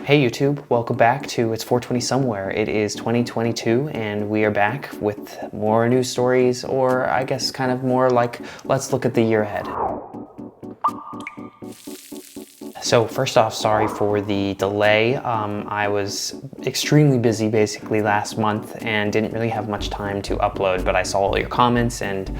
Hey YouTube, welcome back to It's 420 Somewhere. It is 2022 and we are back with more news stories, or I guess kind of more like, let's look at the year ahead. So first off, sorry for the delay. I was extremely busy basically last month and didn't really have much time to upload, but I saw all your comments and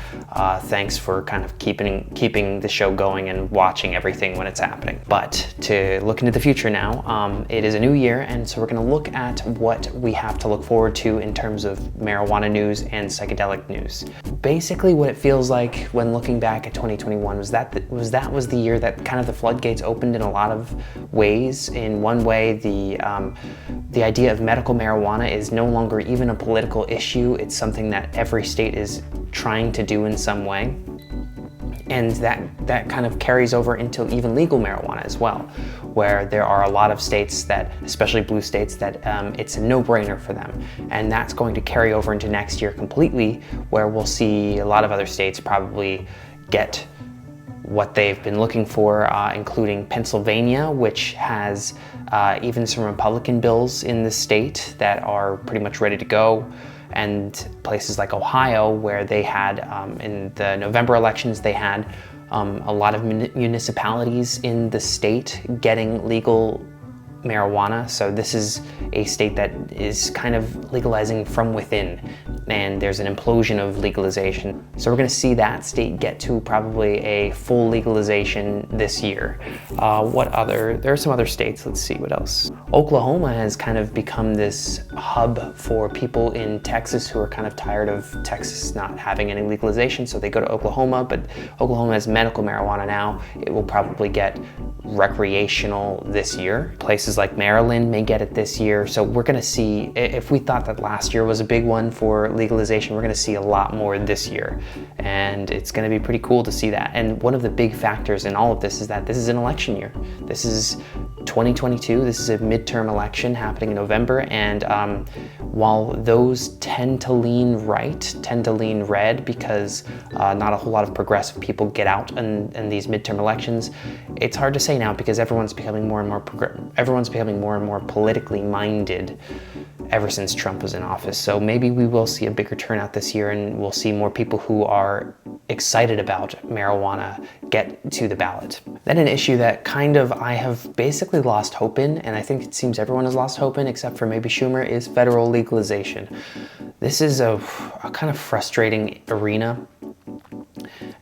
thanks for kind of keeping the show going and watching everything when it's happening. But to look into the future now, it is a new year, and so we're gonna look at what we have to look forward to in terms of marijuana news and psychedelic news. Basically what it feels like when looking back at 2021 was that was the year that kind of the floodgates opened in a lot of ways. In one way, the idea of medical marijuana is no longer even a political issue. It's something that every state is trying to do in some way. And that kind of carries over into even legal marijuana as well, where there are a lot of states that, especially blue states, that it's a no-brainer for them. And that's going to carry over into next year completely, where we'll see a lot of other states probably get what they've been looking for, including Pennsylvania, which has even some Republican bills in the state that are pretty much ready to go, and places like Ohio, where they had, in the November elections, they had a lot of municipalities in the state getting legal marijuana. So this is a state that is kind of legalizing from within, and there's an implosion of legalization. So we're going to see that state get to probably a full legalization this year. There are some other states. Let's see what else. Oklahoma has kind of become this hub for people in Texas who are kind of tired of Texas not having any legalization, so they go to Oklahoma. But Oklahoma has medical marijuana now. It will probably get recreational this year. Places like Maryland may get it this year. So we're going to see, if we thought that last year was a big one for legalization, we're going to see a lot more this year, and it's going to be pretty cool to see that. And one of the big factors in all of this is that this is an election year. This is 2022. This is a midterm election happening in November, and while those tend to lean right, tend to lean red, because not a whole lot of progressive people get out in these midterm elections, it's hard to say now because everyone's becoming more and more politically minded ever since Trump was in office. So maybe we will see a bigger turnout this year, and we'll see more people who are excited about marijuana get to the ballot. Then an issue that kind of I have basically lost hope in, and I think it seems everyone has lost hope in except for maybe Schumer, is federal legalization. This is a kind of frustrating arena.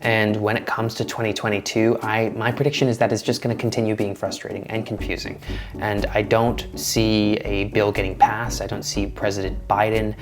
And when it comes to 2022, my prediction is that it's just going to continue being frustrating and confusing. And I don't see a bill getting passed. I don't see President Biden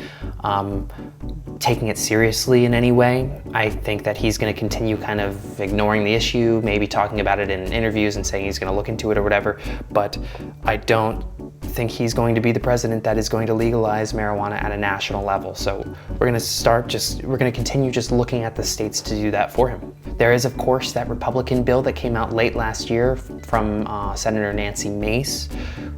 taking it seriously in any way. I think that he's going to continue kind of ignoring the issue, maybe talking about it in interviews and saying he's going to look into it or whatever. But I don't think he's going to be the president that is going to legalize marijuana at a national level. So we're going to continue just looking at the states to do that for him. There is, of course, that Republican bill that came out late last year from Senator Nancy Mace,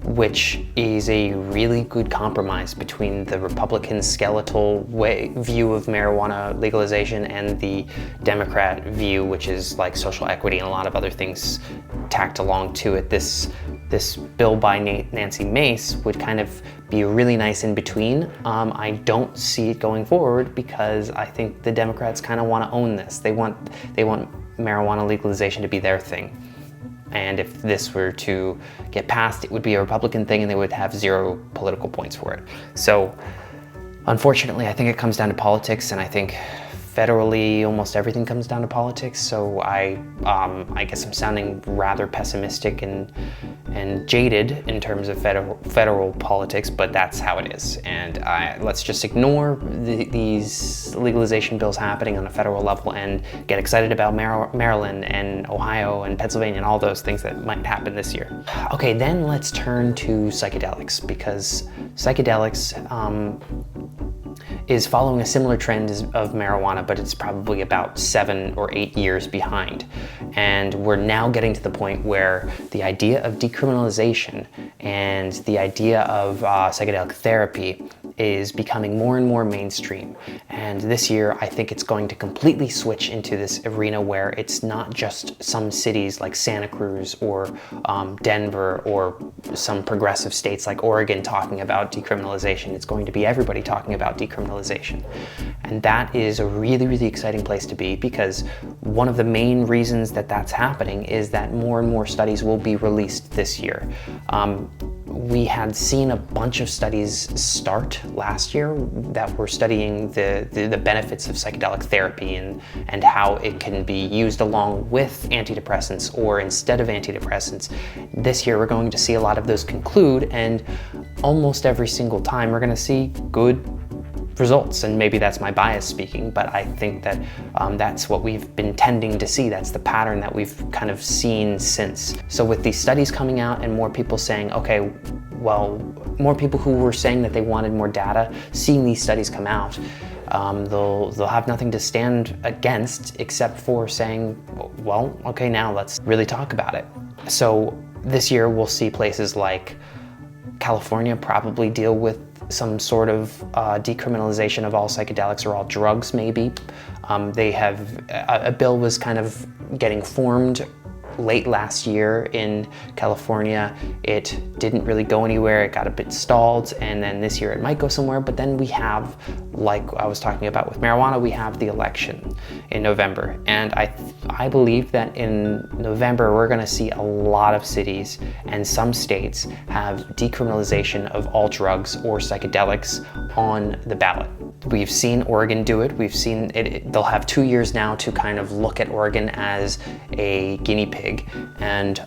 which is a really good compromise between the Republican skeletal view of marijuana legalization and the Democrat view, which is like social equity and a lot of other things tacked along to it. This bill by Nancy Mace would kind of be really nice in between. I don't see it going forward because I think the Democrats kind of want to own this. They want marijuana legalization to be their thing. And if this were to get passed, it would be a Republican thing and they would have 0 political points for it. So unfortunately, I think it comes down to politics, and I think federally, almost everything comes down to politics. So I guess I'm sounding rather pessimistic and jaded in terms of federal politics, but that's how it is. And let's just ignore these legalization bills happening on a federal level and get excited about Maryland and Ohio and Pennsylvania and all those things that might happen this year. Okay, then let's turn to psychedelics, because psychedelics is following a similar trend of marijuana, but it's probably about 7 or 8 years behind. And we're now getting to the point where the idea of decriminalization and the idea of psychedelic therapy is becoming more and more mainstream. And this year, I think it's going to completely switch into this arena where it's not just some cities like Santa Cruz or Denver or some progressive states like Oregon talking about decriminalization. It's going to be everybody talking about decriminalization. And that is a really, really exciting place to be, because one of the main reasons that that's happening is that more and more studies will be released this year. We had seen a bunch of studies start last year that were studying the benefits of psychedelic therapy and how it can be used along with antidepressants or instead of antidepressants. This year we're going to see a lot of those conclude, and almost every single time we're going to see good results. And maybe that's my bias speaking, but I think that that's what we've been tending to see. That's the pattern that we've kind of seen since. So with these studies coming out and more people saying, okay, well, more people who were saying that they wanted more data, seeing these studies come out, they'll have nothing to stand against except for saying, well, okay, now let's really talk about it. So this year we'll see places like California probably deal with some sort of decriminalization of all psychedelics or all drugs, maybe. They have, a bill was kind of getting formed late last year in California. It didn't really go anywhere. It got a bit stalled, and then this year it might go somewhere. But then we have, like I was talking about with marijuana, we have the election in November. And I believe that in November we're going to see a lot of cities and some states have decriminalization of all drugs or psychedelics on the ballot. We've seen Oregon do it. We've seen it. They'll have 2 years now to kind of look at Oregon as a guinea pig. And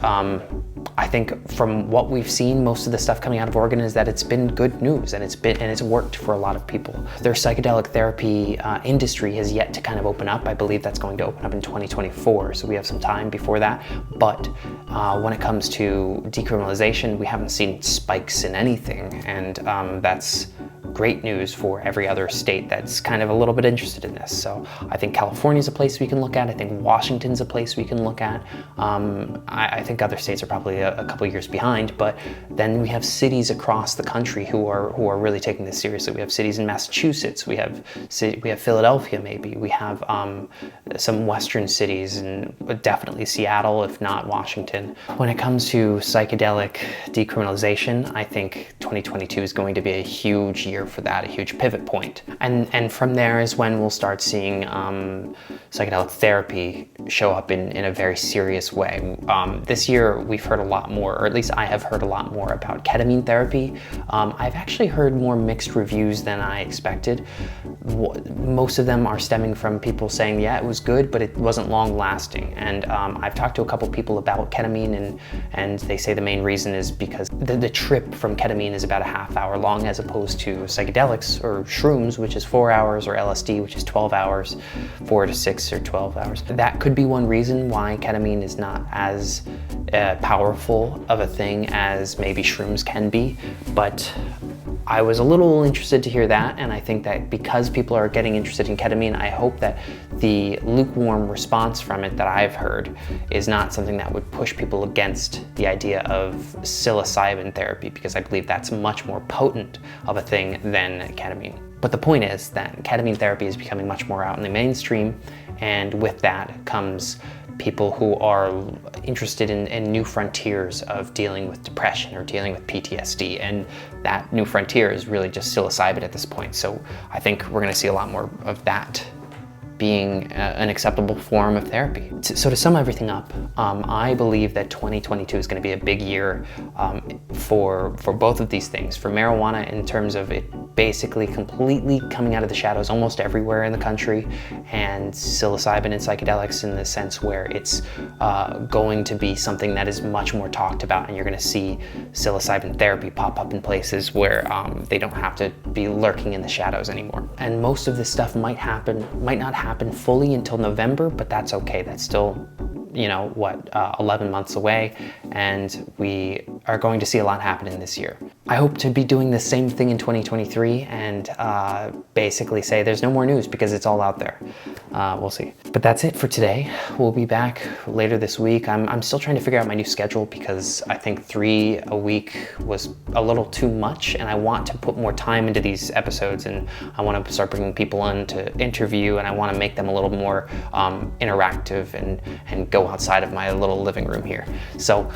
I think from what we've seen, most of the stuff coming out of Oregon is that it's been good news, and it's worked for a lot of people. Their psychedelic therapy industry has yet to kind of open up. I believe that's going to open up in 2024, so we have some time before that. But when it comes to decriminalization, we haven't seen spikes in anything, and that's great news for every other state that's kind of a little bit interested in this. So I think California's a place we can look at. I think Washington's a place we can look at. I think other states are probably a couple years behind, but then we have cities across the country who are really taking this seriously. We have cities in Massachusetts. We have Philadelphia, maybe. We have some western cities, and definitely Seattle, if not Washington. When it comes to psychedelic decriminalization, I think 2022 is going to be a huge year for that, a huge pivot point. And from there is when we'll start seeing psychedelic therapy show up in a very serious way. This year we've heard a lot more, or at least I have heard a lot more about ketamine therapy. I've actually heard more mixed reviews than I expected. Most of them are stemming from people saying, yeah, it was good, but it wasn't long lasting. And I've talked to a couple people about ketamine, and they say the main reason is because the trip from ketamine is about a half hour long, as opposed to psychedelics or shrooms, which is 4 hours, or LSD, which is 12 hours, 4 to 6 or 12 hours. That could be one reason why ketamine is not as powerful of a thing as maybe shrooms can be, but I was a little interested to hear that, and I think that because people are getting interested in ketamine, I hope that the lukewarm response from it that I've heard is not something that would push people against the idea of psilocybin therapy, because I believe that's much more potent of a thing than ketamine. But the point is that ketamine therapy is becoming much more out in the mainstream, and with that comes people who are interested in new frontiers of dealing with depression or dealing with PTSD, and that new frontier is really just psilocybin at this point. So I think we're going to see a lot more of that being an acceptable form of therapy. So to sum everything up, I believe that 2022 is going to be a big year for both of these things. For marijuana, in terms of it basically completely coming out of the shadows almost everywhere in the country, and psilocybin and psychedelics in the sense where it's going to be something that is much more talked about, and you're going to see psilocybin therapy pop up in places where they don't have to be lurking in the shadows anymore. And most of this stuff might not happen fully until November, but that's okay. That's still, 11 months away, and we are going to see a lot happening this year. I hope to be doing the same thing in 2023 and basically say there's no more news because it's all out there. We'll see. But that's it for today. We'll be back later this week. I'm still trying to figure out my new schedule because I think 3 a week was a little too much, and I want to put more time into these episodes, and I want to start bringing people in to interview, and I want to make them a little more interactive and go outside of my little living room here. So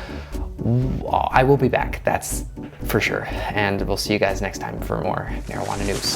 I will be back, that's for sure. And we'll see you guys next time for more marijuana news.